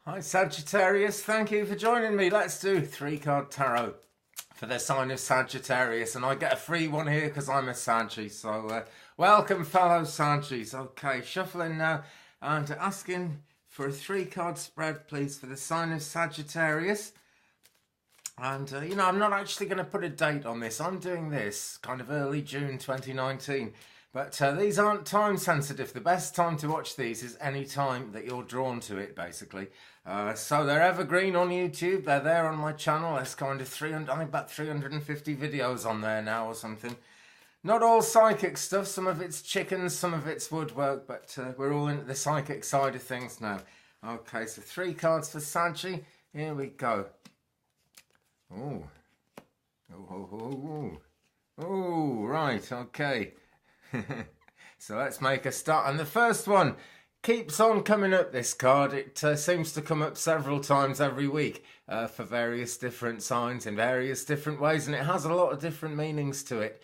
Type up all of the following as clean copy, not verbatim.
Hi Sagittarius, thank you for joining me. Let's do 3-card tarot for the sign of Sagittarius, and I get a free one here because I'm a Saggy. So welcome fellow Saggies. Okay, shuffling now and asking for a 3-card spread please for the sign of Sagittarius. And I'm not actually going to put a date on this. I'm doing this kind of early June 2019. But these aren't time sensitive. The best time to watch these is any time that you're drawn to it, basically. So they're evergreen on YouTube. They're there on my channel. There's kind of 300, I think about 350 videos on there now or something. Not all psychic stuff. Some of it's chickens, some of it's woodwork, but we're all into the psychic side of things now. Okay, so 3 cards for Saggy. Here we go. Oh. Oh, right, okay. So let's make a start. And the first one keeps on coming up, this card. It seems to come up several times every week for various different signs in various different ways, and it has a lot of different meanings to it.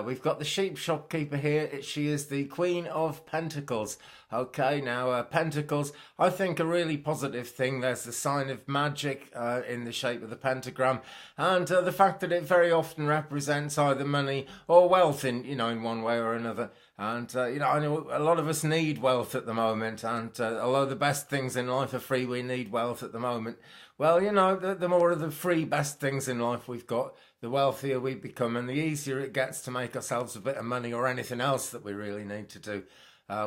We've got the sheep shopkeeper here. She is the Queen of Pentacles. Okay, now Pentacles, I think a really positive thing. There's the sign of magic in the shape of the pentagram, and the fact that it very often represents either money or wealth in one way or another. And I know a lot of us need wealth at the moment, and although the best things in life are free, we need wealth at the moment. Well, the more of the free best things in life we've got, the wealthier we become, and the easier it gets to make ourselves a bit of money or anything else that we really need to do.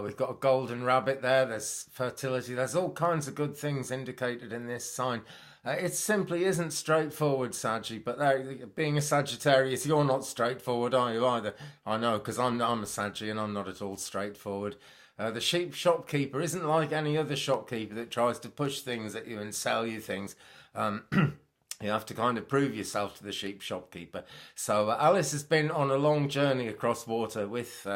We've got a golden rabbit there, there's fertility, there's all kinds of good things indicated in this sign. It simply isn't straightforward, Saggy, but being a Sagittarius, you're not straightforward, are you, either? I know, because I'm a Saggy and I'm not at all straightforward. The sheep shopkeeper isn't like any other shopkeeper that tries to push things at you and sell you things. You have to kind of prove yourself to the sheep shopkeeper. So Alice has been on a long journey across water with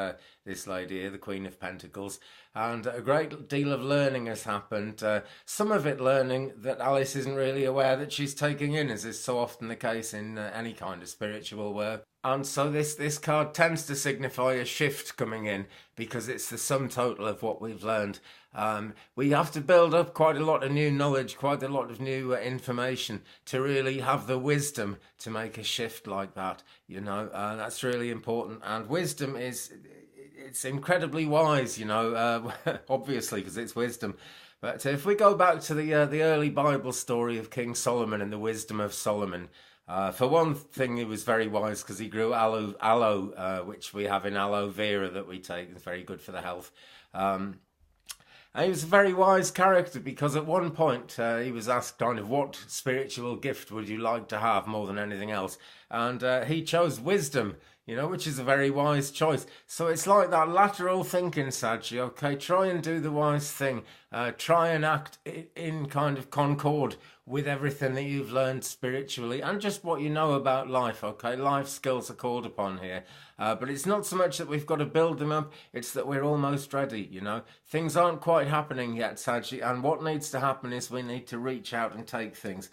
this lady here, the Queen of Pentacles, and a great deal of learning has happened. Some of it learning that Alice isn't really aware that she's taking in, as is so often the case in any kind of spiritual work. And so this card tends to signify a shift coming in, because it's the sum total of what we've learned. We have to build up quite a lot of new knowledge, quite a lot of new information to really have the wisdom to make a shift like that. That's really important. And wisdom it's incredibly wise, obviously, because it's wisdom. But if we go back to the early Bible story of King Solomon and the wisdom of Solomon, for one thing, he was very wise because he grew aloe, which we have in aloe vera that we take. It's very good for the health. And he was a very wise character because at one point he was asked kind of what spiritual gift would you like to have more than anything else. And he chose wisdom, which is a very wise choice. So it's like that lateral thinking, Saggy, okay? Try and do the wise thing. Try and act in kind of concord with everything that you've learned spiritually and just what you know about life, okay? Life skills are called upon here. But it's not so much that we've got to build them up, it's that we're almost ready, Things aren't quite happening yet, Saggy, and what needs to happen is we need to reach out and take things.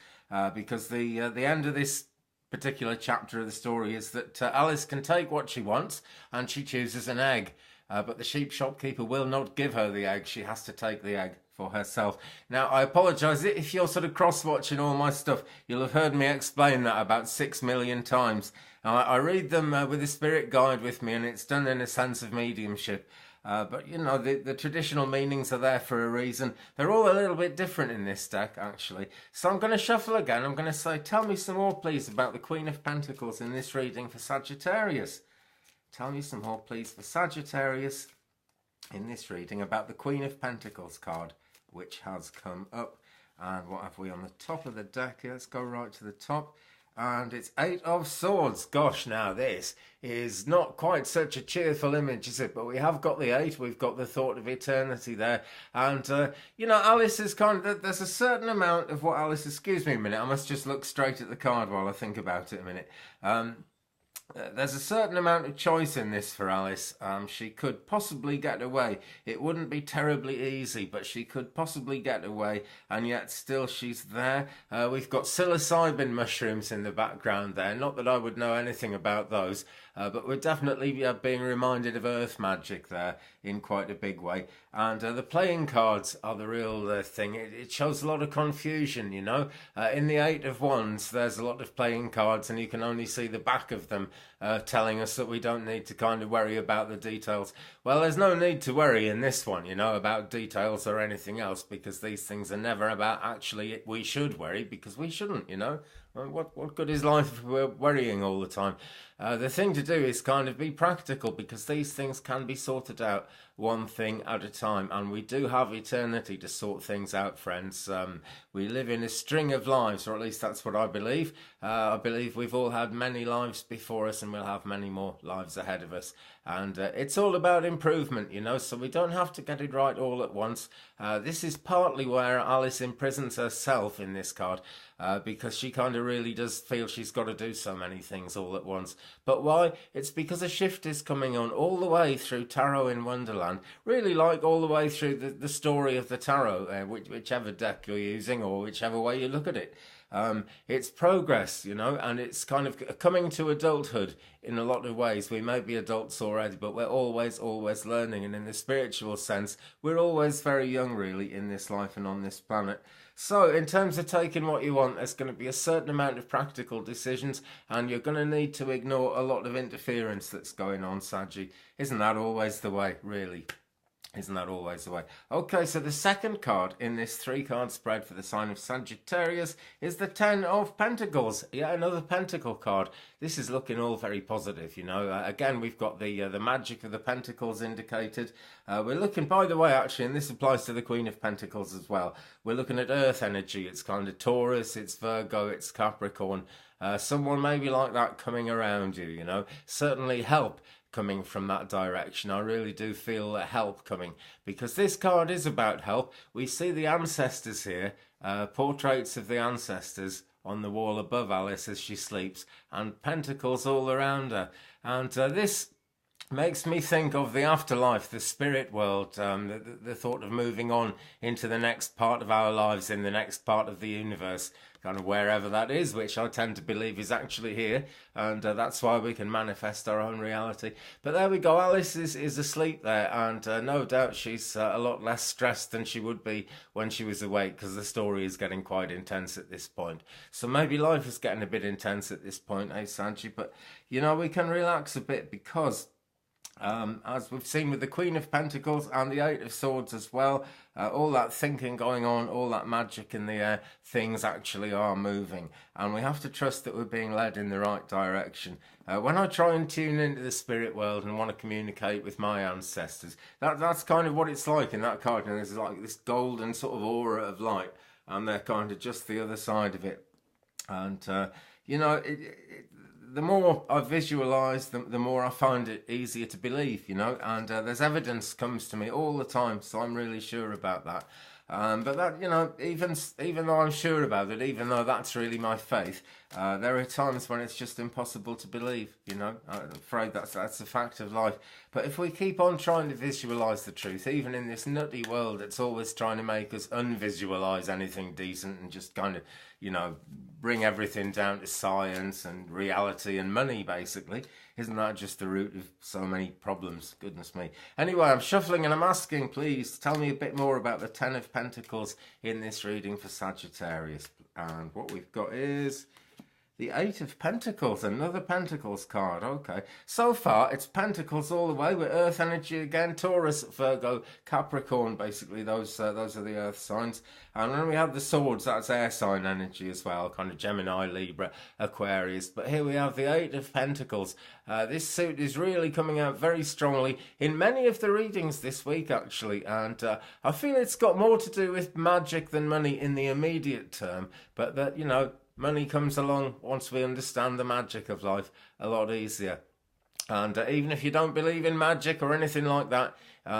Because the end of this particular chapter of the story is that Alice can take what she wants and she chooses an egg. But the sheep shopkeeper will not give her the egg. She has to take the egg for herself. Now, I apologise if you're sort of cross-watching all my stuff. You'll have heard me explain that about 6 million times. I read them with a spirit guide with me, and it's done in a sense of mediumship. But, the traditional meanings are there for a reason. They're all a little bit different in this deck, actually. So I'm going to shuffle again. I'm going to say, tell me some more, please, about the Queen of Pentacles in this reading for Sagittarius. Tell me some more, please, for Sagittarius in this reading about the Queen of Pentacles card, which has come up. And what have we on the top of the deck? Let's go right to the top. And it's 8 of Swords. Gosh, now this is not quite such a cheerful image, is it? But we have got the 8. We've got the thought of eternity there. And, Alice is kind of... There's a certain amount of what Alice... Excuse me a minute. I must just look straight at the card while I think about it a minute. There's a certain amount of choice in this for Alice. She could possibly get away. It wouldn't be terribly easy, but she could possibly get away, and yet still she's there. We've got psilocybin mushrooms in the background there. Not that I would know anything about those, but we're definitely being reminded of earth magic there in quite a big way. And the playing cards are the real thing. It shows a lot of confusion, you know. In the Eight of Wands, there's a lot of playing cards, and you can only see the back of them, telling us that we don't need to kind of worry about the details. Well, there's no need to worry in this one, you know, about details or anything else, because these things are never about actually we should worry, because we shouldn't, you know. What good is life if we're worrying all the time? The thing to do is kind of be practical, because these things can be sorted out one thing at a time, and we do have eternity to sort things out, friends. We live in a string of lives, or at least that's what I believe. I believe we've all had many lives before us, and we'll have many more lives ahead of us. And it's all about improvement, you know, so we don't have to get it right all at once. This is partly where Alice imprisons herself in this card, because she kind of really does feel she's got to do so many things all at once. But why? It's because a shift is coming on all the way through Tarot in Wonderland, really like all the way through the story of the Tarot, whichever deck you're using or whichever way you look at it. It's progress, you know, and it's kind of coming to adulthood in a lot of ways. We may be adults already, but we're always learning. And in the spiritual sense, we're always very young, really, in this life and on this planet. So in terms of taking what you want, there's going to be a certain amount of practical decisions, and you're going to need to ignore a lot of interference that's going on, Saggy. Isn't that always the way, really? Isn't that always the way? Okay, so the second card in this 3-card spread for the sign of Sagittarius is the Ten of Pentacles. Yeah, another Pentacle card. This is looking all very positive, you know. Again, we've got the magic of the Pentacles indicated. We're looking, by the way, actually, and this applies to the Queen of Pentacles as well. We're looking at Earth energy. It's kind of Taurus, it's Virgo, it's Capricorn. Someone maybe like that coming around you, you know. Certainly help coming from that direction. I really do feel help coming, because this card is about help. We see the ancestors here, portraits of the ancestors on the wall above Alice as she sleeps, and pentacles all around her. And this makes me think of the afterlife, the spirit world, the thought of moving on into the next part of our lives, in the next part of the universe, kind of wherever that is, which I tend to believe is actually here, and that's why we can manifest our own reality. But there we go, Alice is asleep there, and no doubt she's a lot less stressed than she would be when she was awake, because the story is getting quite intense at this point. So maybe life is getting a bit intense at this point, eh, Sanji? But, you know, we can relax a bit, because as we've seen with the Queen of Pentacles and the Eight of Swords as well, all that thinking going on, all that magic in the air, things actually are moving. And we have to trust that we're being led in the right direction. When I try and tune into the spirit world and want to communicate with my ancestors, that's kind of what it's like in that card. And there's like this golden sort of aura of light, and they're kind of just the other side of it. And, you know, the more I visualise, the more I find it easier to believe, you know, and there's evidence comes to me all the time, so I'm really sure about that. But that, you know, even though I'm sure about it, even though that's really my faith, there are times when it's just impossible to believe, you know. I'm afraid that's a fact of life. But if we keep on trying to visualise the truth, even in this nutty world, it's always trying to make us unvisualise anything decent and just kind of, you know, bring everything down to science and reality and money, basically. Isn't that just the root of so many problems? Goodness me. Anyway, I'm shuffling and I'm asking, please tell me a bit more about the Ten of Pentacles in this reading for Sagittarius. And what we've got is the Eight of Pentacles, another Pentacles card. Okay, so far it's Pentacles all the way with Earth energy again, Taurus, Virgo, Capricorn, basically those are the Earth signs. And then we have the Swords, that's air sign energy as well, kind of Gemini, Libra, Aquarius. But here we have the Eight of Pentacles. This suit is really coming out very strongly in many of the readings this week, actually. And I feel it's got more to do with magic than money in the immediate term. But that, you know, money comes along once we understand the magic of life a lot easier. And even if you don't believe in magic or anything like that,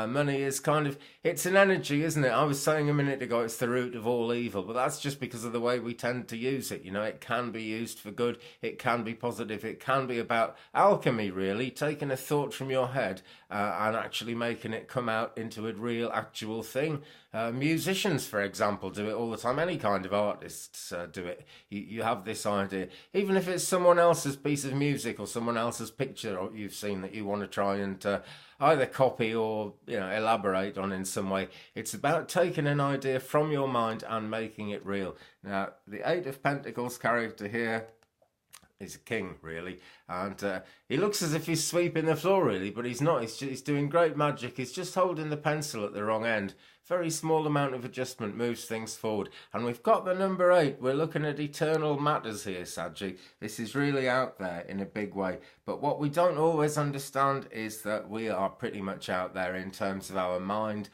money is kind of, it's an energy, isn't it? I was saying a minute ago it's the root of all evil, but that's just because of the way we tend to use it. You know, it can be used for good, it can be positive, it can be about alchemy, really, taking a thought from your head and actually making it come out into a real, actual thing. Musicians, for example, do it all the time. Any kind of artists do it. You have this idea, even if it's someone else's piece of music or someone else's picture or you've seen that you want to try and either copy or elaborate on in some way. It's about taking an idea from your mind and making it real. Now, the Eight of Pentacles character here is a king, really, and he looks as if he's sweeping the floor, really, but he's not. He's doing great magic. He's just holding the pencil at the wrong end. Very small amount of adjustment moves things forward. And we've got the number 8. We're looking at eternal matters here, Saggy. This is really out there in a big way. But what we don't always understand is that we are pretty much out there in terms of our mind,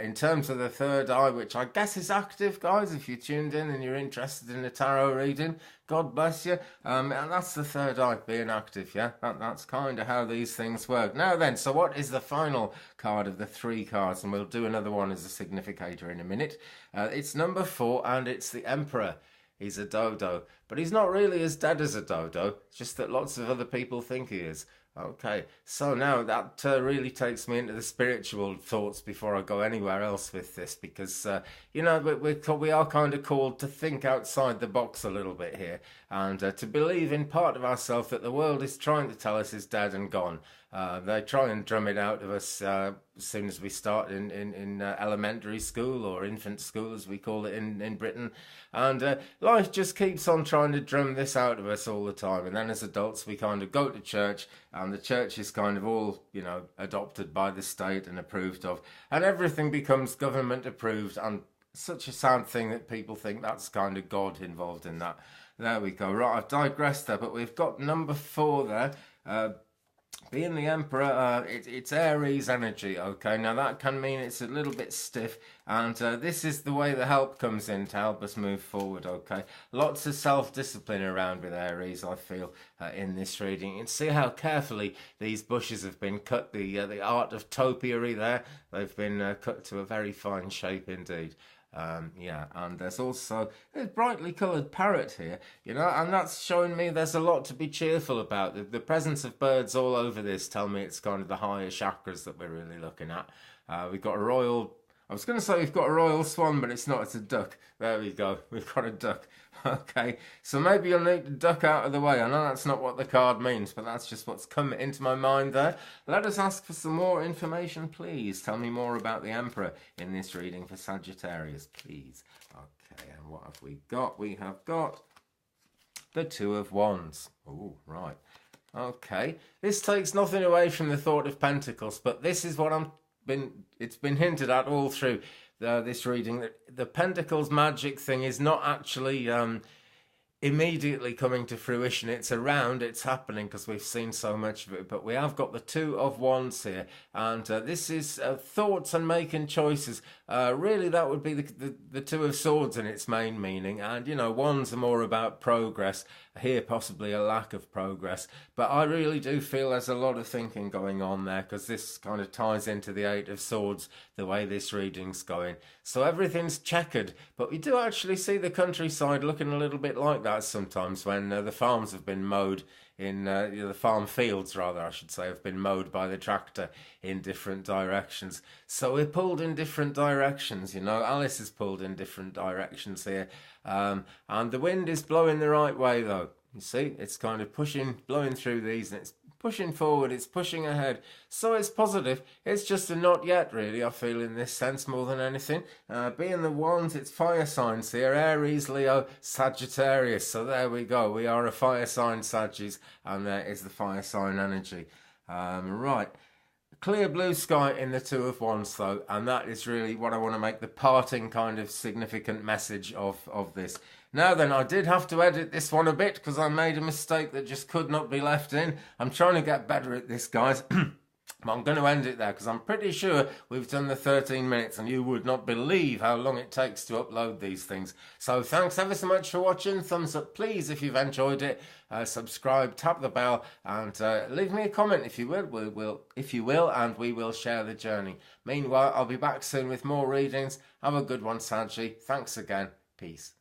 in terms of the third eye, which I guess is active, guys. If you tuned in and you're interested in a tarot reading, God bless you. And that's the third eye being active, yeah? That's kind of how these things work. Now then, so what is the final card of the 3 cards? And we'll do another one as a significator in a minute. It's number 4, and it's the Emperor. He's a dodo, but he's not really as dead as a dodo. It's just that lots of other people think he is. Okay, so now that really takes me into the spiritual thoughts before I go anywhere else with this, because we are kind of called to think outside the box a little bit here, and to believe in part of ourselves that the world is trying to tell us is dead and gone. They try and drum it out of us as soon as we start in elementary school, or infant school as we call it in Britain, and life just keeps on trying to drum this out of us all the time. And then as adults we kind of go to church, and the church is kind of all adopted by the state and approved of, and everything becomes government approved, and such a sad thing that people think that's kind of God involved in that. There we go. Right, I've digressed there, but we've got number 4 there. Being the Emperor, it's Aries energy, okay? Now that can mean it's a little bit stiff, and this is the way the help comes in to help us move forward, okay? Lots of self-discipline around with Aries, I feel, in this reading. You can see how carefully these bushes have been cut, the art of topiary there. They've been cut to a very fine shape indeed. And there's also a brightly coloured parrot here, and that's showing me there's a lot to be cheerful about. The presence of birds all over this tell me it's kind of the higher chakras that we're really looking at. We've got a royal... I was going to say we've got a royal swan, but it's not. It's a duck. There we go. We've got a duck. Okay, so maybe you'll need to duck out of the way. I know that's not what the card means, but that's just what's come into my mind there. Let us ask for some more information, please. Tell me more about the Emperor in this reading for Sagittarius, please. Okay, and what have we got? We have got the 2 of Wands. Oh, right. Okay, this takes nothing away from the Thought of Pentacles, but this is what it's been hinted at all through this reading, that the Pentacles magic thing is not actually immediately coming to fruition. It's around, it's happening because we've seen so much of it, but we have got the 2 of Wands here, and this is thoughts and making choices. Really that would be the 2 of Swords in its main meaning, and Wands are more about progress, here possibly a lack of progress, but I really do feel there's a lot of thinking going on there, because this kind of ties into the 8 of Swords, the way this reading's going. So everything's checkered, but we do actually see the countryside looking a little bit like that sometimes when the farms have been mowed in the farm fields, rather I should say, have been mowed by the tractor in different directions. So we're pulled in different directions, Alice is pulled in different directions here, and the wind is blowing the right way though. You see, it's kind of blowing through these, and it's pushing forward, it's pushing ahead. So it's positive. It's just a not yet, really, I feel, in this sense more than anything. Being the Wands, it's fire signs here. Aries, Leo, Sagittarius. So there we go. We are a fire sign, Saggies, and there is the fire sign energy. Right. Clear blue sky in the 2 of Wands, though, and that is really what I want to make the parting kind of significant message of this. Now then, I did have to edit this one a bit because I made a mistake that just could not be left in. I'm trying to get better at this, guys. But I'm going to end it there because I'm pretty sure we've done the 13 minutes and you would not believe how long it takes to upload these things. So thanks ever so much for watching. Thumbs up, please, if you've enjoyed it. Subscribe, tap the bell, and leave me a comment if you will, and we will share the journey. Meanwhile, I'll be back soon with more readings. Have a good one, Sanji. Thanks again. Peace.